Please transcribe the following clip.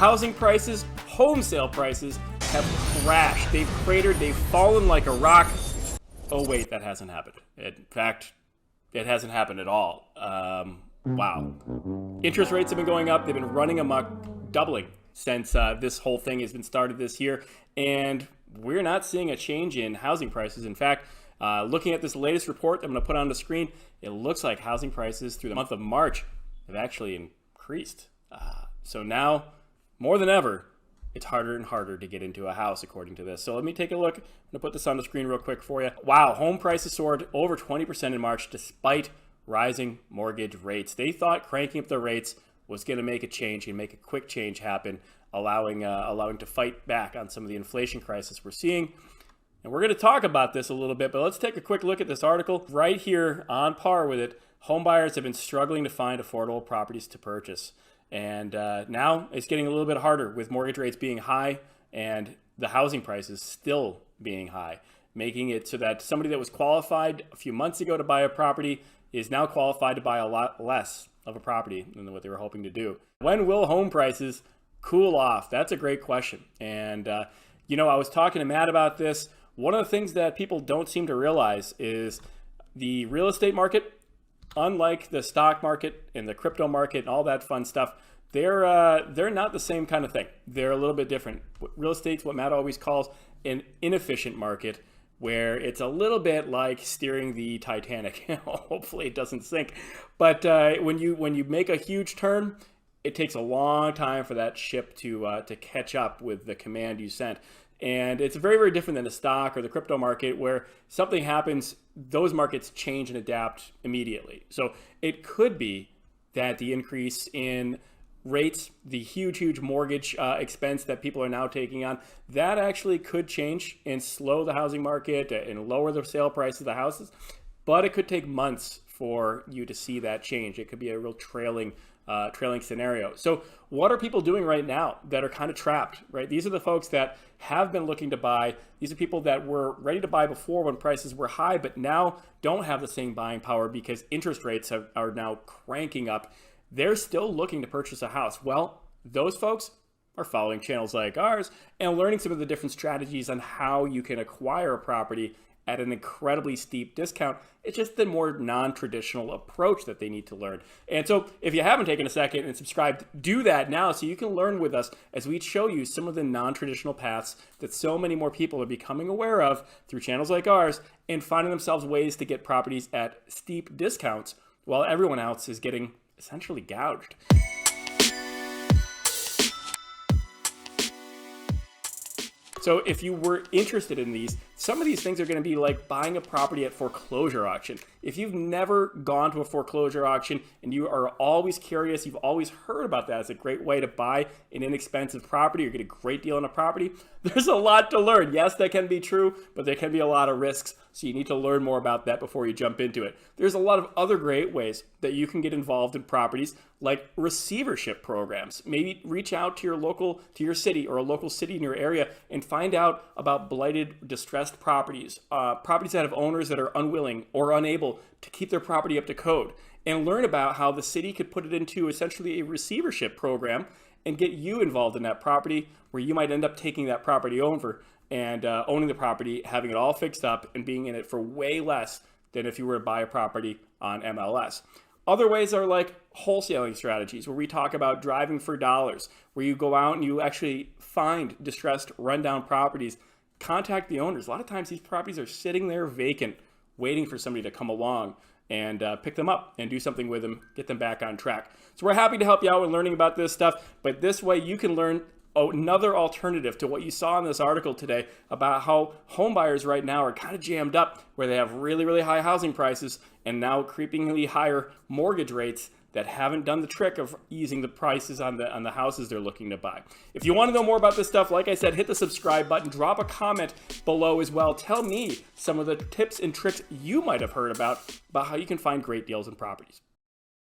housing prices, home sale prices have crashed. They've cratered, they've fallen like a rock. Oh wait, that hasn't happened. In fact, it hasn't happened at all. Wow. Interest rates have been going up. They've been running amok, doubling since this whole thing has been started this year. And we're not seeing a change in housing prices. In fact, looking at this latest report that I'm going to put on the screen, it looks like housing prices through the month of March have actually increased. So now, more than ever, it's harder and harder to get into a house, according to this. So let me take a look. I'm going to put this on the screen real quick for you. Wow, home prices soared over 20% in March despite rising mortgage rates. They thought cranking up the rates was going to make a change and make a quick change happen, allowing to fight back on some of the inflation crisis we're seeing. And we're going to talk about this a little bit, but let's take a quick look at this article. Right here, on par with it, home buyers have been struggling to find affordable properties to purchase. And now it's getting a little bit harder with mortgage rates being high and the housing prices still being high, making it so that somebody that was qualified a few months ago to buy a property is now qualified to buy a lot less of a property than what they were hoping to do. When will home prices cool off? That's a great question. And, I was talking to Matt about this. One of the things that people don't seem to realize is the real estate market, unlike the stock market and the crypto market and all that fun stuff, they're not the same kind of thing. They're a little bit different. Real estate's what Matt always calls an inefficient market, where it's a little bit like steering the Titanic. Hopefully it doesn't sink. But when you make a huge turn, it takes a long time for that ship to catch up with the command you sent. And it's very, very different than the stock or the crypto market, where something happens, those markets change and adapt immediately. So it could be that the increase in rates, the huge mortgage expense that people are now taking on, that actually could change and slow the housing market and lower the sale price of the houses. But it could take months for you to see that change. It could be a real trailing scenario. So what are people doing right now that are kind of trapped, right? These are the folks that have been looking to buy. These are people that were ready to buy before when prices were high, but now don't have the same buying power because interest rates are now cranking up. They're still looking to purchase a house. Well, those folks are following channels like ours and learning some of the different strategies on how you can acquire a property at an incredibly steep discount. It's just the more non-traditional approach that they need to learn. And so if you haven't taken a second and subscribed, do that now so you can learn with us as we show you some of the non-traditional paths that so many more people are becoming aware of through channels like ours and finding themselves ways to get properties at steep discounts while everyone else is getting essentially gouged. So if you were interested in these, some of these things are going to be like buying a property at foreclosure auction. If you've never gone to a foreclosure auction and you are always curious, you've always heard about that as a great way to buy an inexpensive property or get a great deal on a property, there's a lot to learn. Yes, that can be true, but there can be a lot of risks. So you need to learn more about that before you jump into it. There's a lot of other great ways that you can get involved in properties, like receivership programs. Maybe reach out to your city or a local city in your area and find out about blighted, distressed properties, properties that have owners that are unwilling or unable to keep their property up to code, and learn about how the city could put it into essentially a receivership program and get you involved in that property, where you might end up taking that property over and owning the property, having it all fixed up and being in it for way less than if you were to buy a property on MLS. Other ways are like wholesaling strategies, where we talk about driving for dollars, where you go out and you actually find distressed, rundown properties, contact the owners. A lot of times these properties are sitting there vacant, waiting for somebody to come along and pick them up and do something with them, get them back on track. So we're happy to help you out with learning about this stuff, but this way you can learn another alternative to what you saw in this article today about how home buyers right now are kind of jammed up, where they have really, really high housing prices and now creepingly higher mortgage rates that haven't done the trick of easing the prices on the houses they're looking to buy. If you want to know more about this stuff, like I said, hit the subscribe button, drop a comment below as well. Tell me some of the tips and tricks you might have heard about how you can find great deals in properties.